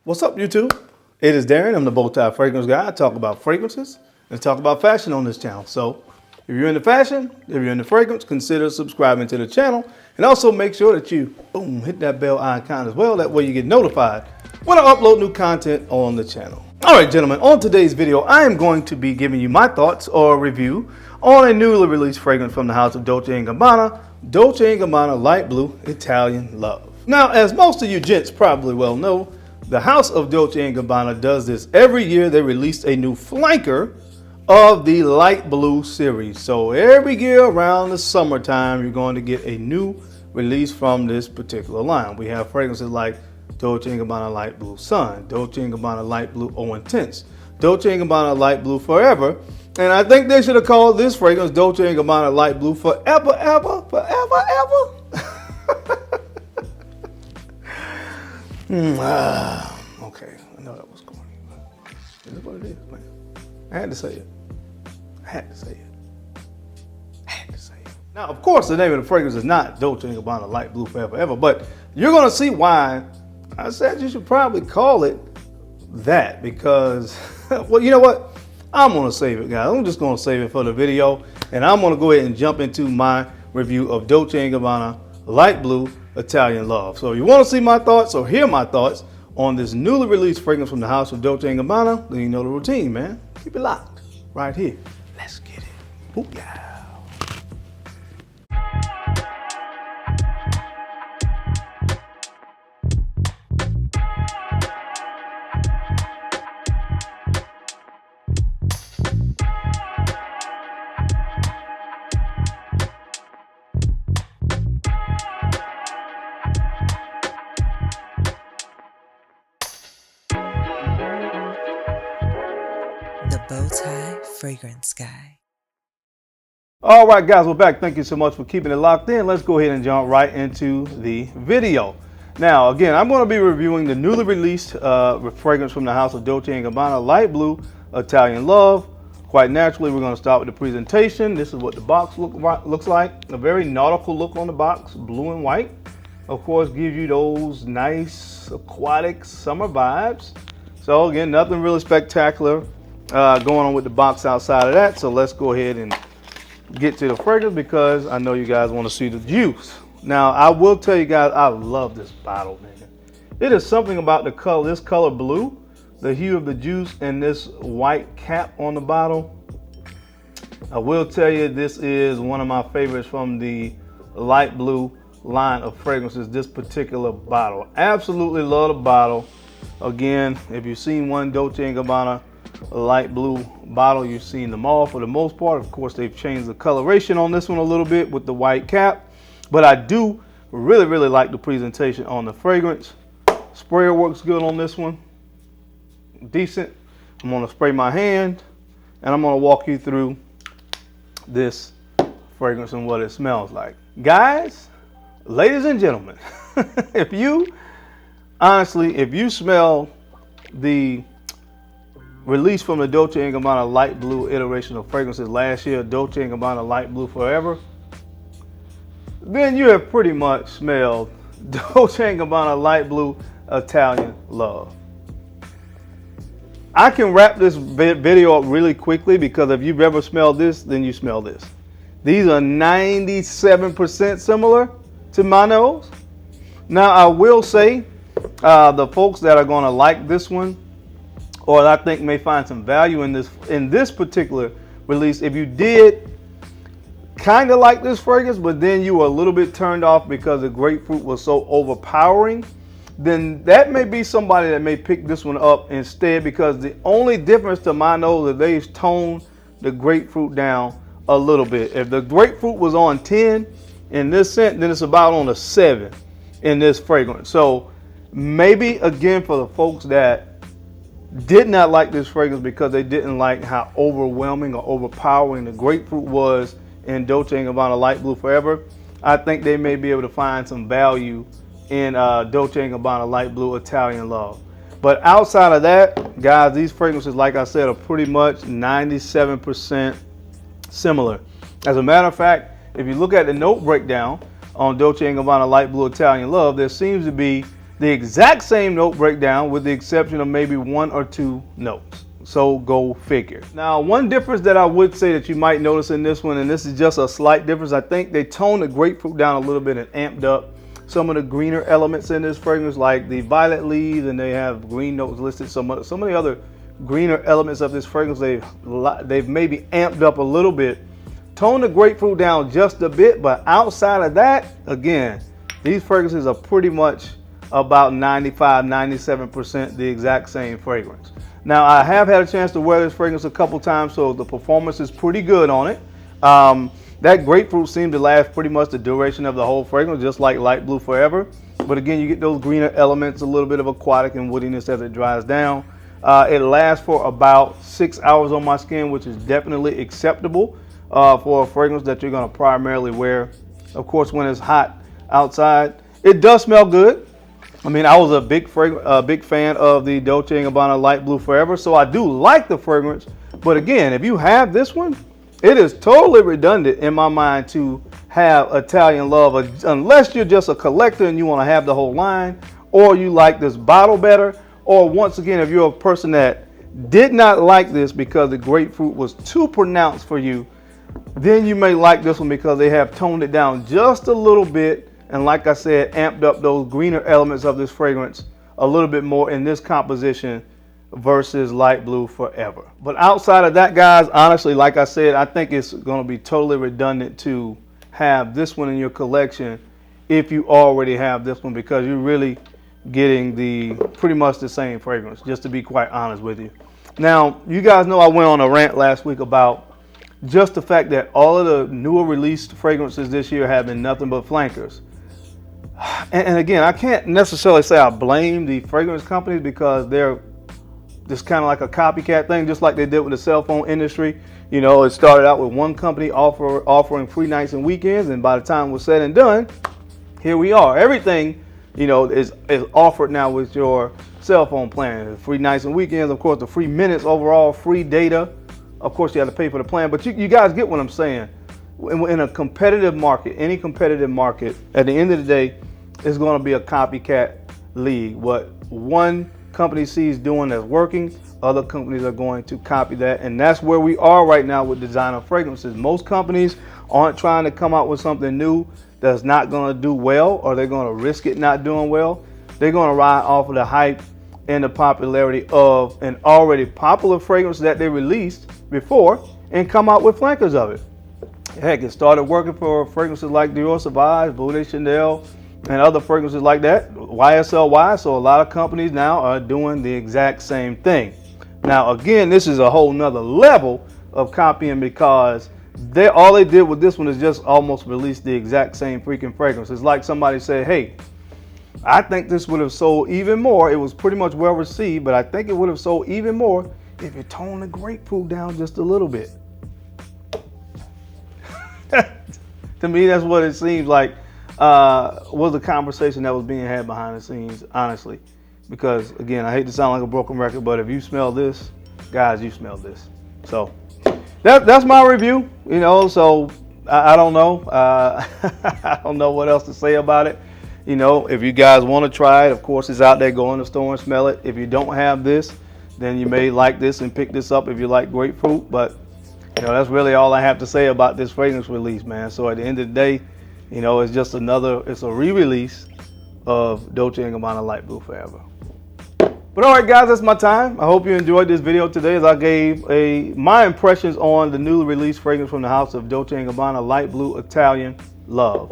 What's up, YouTube? It is Darren. I'm the Bowtie Fragrance Guy. I talk about fragrances and talk about fashion on this channel. So if you're into fashion, if you're into fragrance, consider subscribing to the channel. And also make sure that you, hit that bell icon as well. That way you get notified when I upload new content on the channel. All right, gentlemen, on today's video, I am going to be giving you my thoughts or review on a newly released fragrance from the house of Dolce & Gabbana, Dolce & Gabbana Light Blue Italian Love. Now, as most of you gents probably well know, the house of Dolce & Gabbana does this every year. They release a new flanker of the light blue series. So every year around the summertime, you're going to get a new release from this particular line. We have fragrances like Dolce & Gabbana Light Blue Sun, Dolce & Gabbana Light Blue Oh Intense, Dolce & Gabbana Light Blue Forever. And I think they should have called this fragrance Dolce & Gabbana Light Blue Forever, ever, forever, ever. Okay, I know that was corny. It is what it is, man. I had to say it. Now, of course, the name of the fragrance is not Dolce & Gabbana Light Blue Forever Ever, but you're going to see why I said you should probably call it that because, well, you know what? I'm going to save it, guys. I'm just going to save it for the video, and I'm going to go ahead and jump into my review of Dolce & Gabbana Light Blue Italian Love. So if you want to see my thoughts or hear my thoughts on this newly released fragrance from the house of Dolce & Gabbana, then you know the routine, man. Keep it locked right here. Let's get it. Booyah. The Bowtie Fragrance Guy. All right, guys, we're back. Thank you so much for keeping it locked in. Let's go ahead and jump right into the video. Now, again, I'm going to be reviewing the newly released fragrance from the house of Dolce & Gabbana Light Blue Italian Love. Quite naturally, we're going to start with the presentation. This is what the box looks like. A very nautical look on the box, blue and white. Of course, gives you those nice aquatic summer vibes. So again, nothing really spectacular going on with the box outside of that. So let's go ahead and get to the fragrance because I know you guys want to see the juice. Now, I will tell you guys, I love this bottle, man. It is something about the color, this color blue, the hue of the juice, and this white cap on the bottle. I will tell you, this is one of my favorites from the light blue line of fragrances, this particular bottle. Absolutely love the bottle. Again, if you've seen one Dolce & Gabbana light blue bottle, you've seen them all for the most part. Of course, they've changed the coloration on this one a little bit with the white cap, but I do really like the presentation on the fragrance. Sprayer works good on this one, decent. I'm going to spray my hand and I'm going to walk you through this fragrance and what it smells like. Guys, ladies and gentlemen, if you smell the released from the Dolce & Gabbana Light Blue iteration of fragrances last year, Dolce & Gabbana Light Blue Forever, then you have pretty much smelled Dolce & Gabbana Light Blue Italian Love. I can wrap this video up really quickly because if you've ever smelled this, then you smell this. These are 97% similar to my nose. Now, I will say the folks that are going to like this one, or I think may find some value in this particular release, if you did kind of like this fragrance, but then you were a little bit turned off because the grapefruit was so overpowering, then that may be somebody that may pick this one up instead, because the only difference to my nose is they've toned the grapefruit down a little bit. If the grapefruit was on 10 in this scent, then it's about on a 7 in this fragrance. So maybe, again, for the folks that did not like this fragrance because they didn't like how overwhelming or overpowering the grapefruit was in Dolce & Gabbana Light Blue Forever, I think they may be able to find some value in Dolce & Gabbana Light Blue Italian Love. But outside of that, guys, these fragrances, like I said, are pretty much 97% similar. As a matter of fact, if you look at the note breakdown on Dolce & Gabbana Light Blue Italian Love, there seems to be the exact same note breakdown with the exception of maybe 1 or 2 notes. So go figure. Now, one difference that I would say that you might notice in this one, and this is just a slight difference, I think they toned the grapefruit down a little bit and amped up some of the greener elements in this fragrance, like the violet leaves, and they have green notes listed. Some of the other greener elements of this fragrance, they've maybe amped up a little bit, toned the grapefruit down just a bit, but outside of that, again, these fragrances are pretty much about 95-97% the exact same fragrance. Now, I have had a chance to wear this fragrance a couple times, so the performance is pretty good on it. That grapefruit seemed to last pretty much the duration of the whole fragrance, just like Light Blue Forever. But again, you get those greener elements, a little bit of aquatic and woodiness as it dries down. It lasts for about 6 hours on my skin, which is definitely acceptable for a fragrance that you're going to primarily wear, of course, when it's hot outside. It does smell good. I mean, I was a big fan of the Dolce Gabbana Light Blue Forever, so I do like the fragrance. But again, if you have this one, it is totally redundant in my mind to have Italian Love, unless you're just a collector and you want to have the whole line, or you like this bottle better, or once again, if you're a person that did not like this because the grapefruit was too pronounced for you, then you may like this one because they have toned it down just a little bit. And like I said, amped up those greener elements of this fragrance a little bit more in this composition versus Light Blue Forever. But outside of that, guys, honestly, like I said, I think it's going to be totally redundant to have this one in your collection if you already have this one, because you're really getting pretty much the same fragrance, just to be quite honest with you. Now, you guys know I went on a rant last week about just the fact that all of the newer released fragrances this year have been nothing but flankers. And again, I can't necessarily say I blame the fragrance companies because they're just kind of like a copycat thing, just like they did with the cell phone industry. You know, it started out with one company offering free nights and weekends, and by the time it was said and done, here we are. Everything, you know, is offered now with your cell phone plan. Free nights and weekends, of course, the free minutes overall, free data. Of course, you have to pay for the plan, but you guys get what I'm saying. In a competitive market, any competitive market, at the end of the day, it's going to be a copycat league. What one company sees doing that's working, other companies are going to copy that. And that's where we are right now with designer fragrances. Most companies aren't trying to come out with something new that's not going to do well, or they're going to risk it not doing well. They're going to ride off of the hype and the popularity of an already popular fragrance that they released before and come out with flankers of it. Heck, it started working for fragrances like Dior Sauvage, Bleu Chanel, and other fragrances like that, YSLY. So a lot of companies now are doing the exact same thing. Now, again, this is a whole nother level of copying, because all they did with this one is just almost release the exact same freaking fragrance. It's like somebody said, hey, I think this would have sold even more. It was pretty much well received, but I think it would have sold even more if you toned the grapefruit down just a little bit. To me, that's what it seems like was the conversation that was being had behind the scenes, honestly. Because, again, I hate to sound like a broken record, but if you smell this, guys, you smell this. So that's my review, you know, so I don't know. I don't know what else to say about it. You know, if you guys want to try it, of course, it's out there. Go in the store and smell it. If you don't have this, then you may like this and pick this up if you like grapefruit. But, you know, that's really all I have to say about this fragrance release, man. So at the end of the day, you know, it's just it's a re-release of Dolce & Gabbana Light Blue Forever. But all right, guys, that's my time. I hope you enjoyed this video today, as I gave my impressions on the newly released fragrance from the house of Dolce & Gabbana Light Blue Italian Love.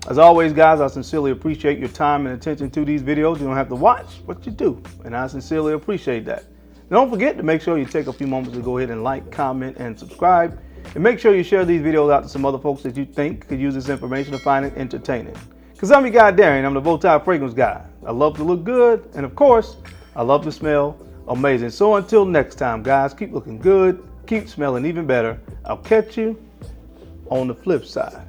As always, guys, I sincerely appreciate your time and attention to these videos. You don't have to watch, but you do, and I sincerely appreciate that. Don't forget to make sure you take a few moments to go ahead and like, comment, and subscribe. And make sure you share these videos out to some other folks that you think could use this information to find it entertaining. Because I'm your guy, Darian. I'm the Bow-Tie Fragrance Guy. I love to look good, and of course, I love to smell amazing. So until next time, guys, keep looking good, keep smelling even better. I'll catch you on the flip side.